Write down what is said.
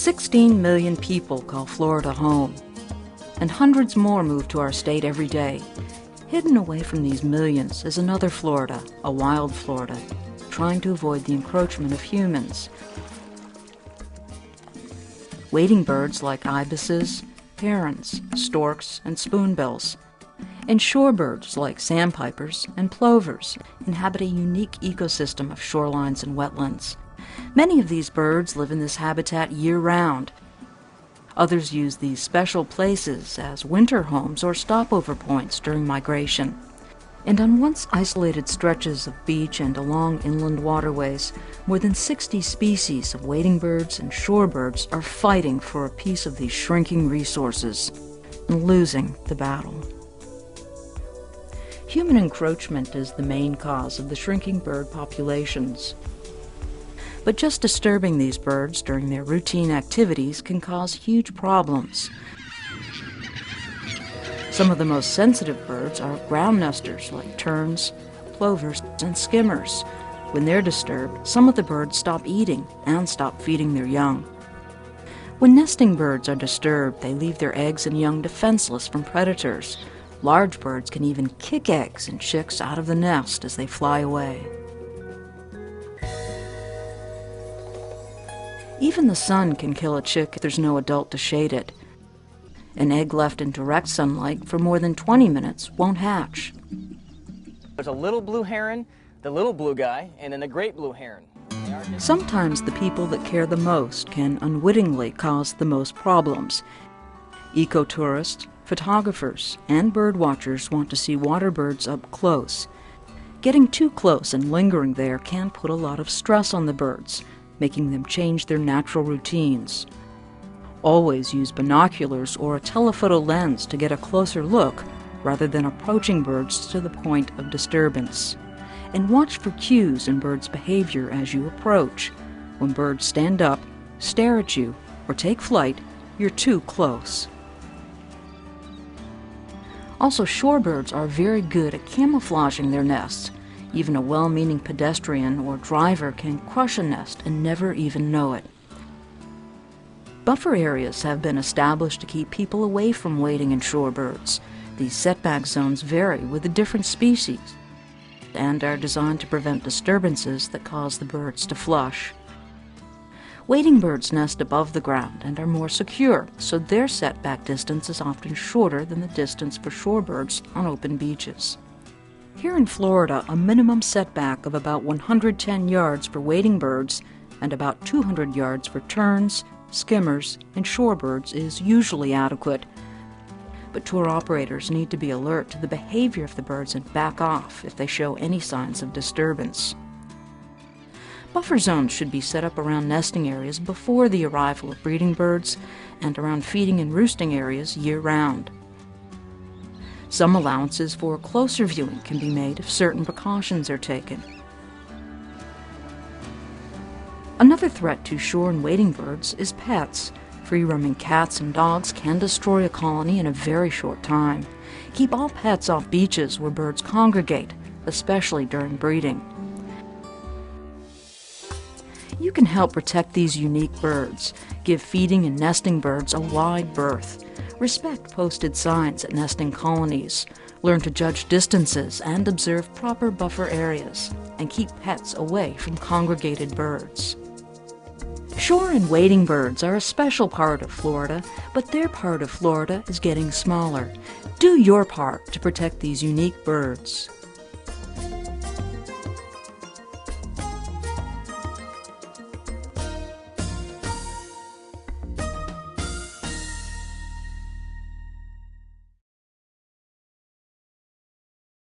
16 million people call Florida home, and hundreds more move to our state every day. Hidden away from these millions is another Florida, a wild Florida, trying to avoid the encroachment of humans. Wading birds like ibises, herons, storks, and spoonbills, and shorebirds like sandpipers and plovers inhabit a unique ecosystem of shorelines and wetlands. Many of these birds live in this habitat year-round. Others use these special places as winter homes or stopover points during migration. And on once isolated stretches of beach and along inland waterways, more than 60 species of wading birds and shorebirds are fighting for a piece of these shrinking resources and losing the battle. Human encroachment is the main cause of the shrinking bird populations. But just disturbing these birds during their routine activities can cause huge problems. Some of the most sensitive birds are ground nesters like terns, plovers, and skimmers. When they're disturbed, some of the birds stop eating and stop feeding their young. When nesting birds are disturbed, they leave their eggs and young defenseless from predators. Large birds can even kick eggs and chicks out of the nest as they fly away. Even the sun can kill a chick if there's no adult to shade it. An egg left in direct sunlight for more than 20 minutes won't hatch. There's a little blue heron, the little blue guy, and then the great blue heron. Sometimes the people that care the most can unwittingly cause the most problems. Ecotourists, photographers, and bird watchers want to see water birds up close. Getting too close and lingering there can put a lot of stress on the birds, making them change their natural routines. Always use binoculars or a telephoto lens to get a closer look rather than approaching birds to the point of disturbance. And watch for cues in birds' behavior as you approach. When birds stand up, stare at you, or take flight, you're too close. Also, shorebirds are very good at camouflaging their nests. Even a well-meaning pedestrian or driver can crush a nest and never even know it. Buffer areas have been established to keep people away from wading and shorebirds. These setback zones vary with the different species and are designed to prevent disturbances that cause the birds to flush. Wading birds nest above the ground and are more secure, so their setback distance is often shorter than the distance for shorebirds on open beaches. Here in Florida, a minimum setback of about 110 yards for wading birds and about 200 yards for terns, skimmers, and shorebirds is usually adequate. But tour operators need to be alert to the behavior of the birds and back off if they show any signs of disturbance. Buffer zones should be set up around nesting areas before the arrival of breeding birds and around feeding and roosting areas year-round. Some allowances for closer viewing can be made if certain precautions are taken. Another threat to shore and wading birds is pets. Free-roaming cats and dogs can destroy a colony in a very short time. Keep all pets off beaches where birds congregate, especially during breeding. You can help protect these unique birds. Give feeding and nesting birds a wide berth. Respect posted signs at nesting colonies. Learn to judge distances and observe proper buffer areas. And keep pets away from congregated birds. Shore and wading birds are a special part of Florida, but their part of Florida is getting smaller. Do your part to protect these unique birds.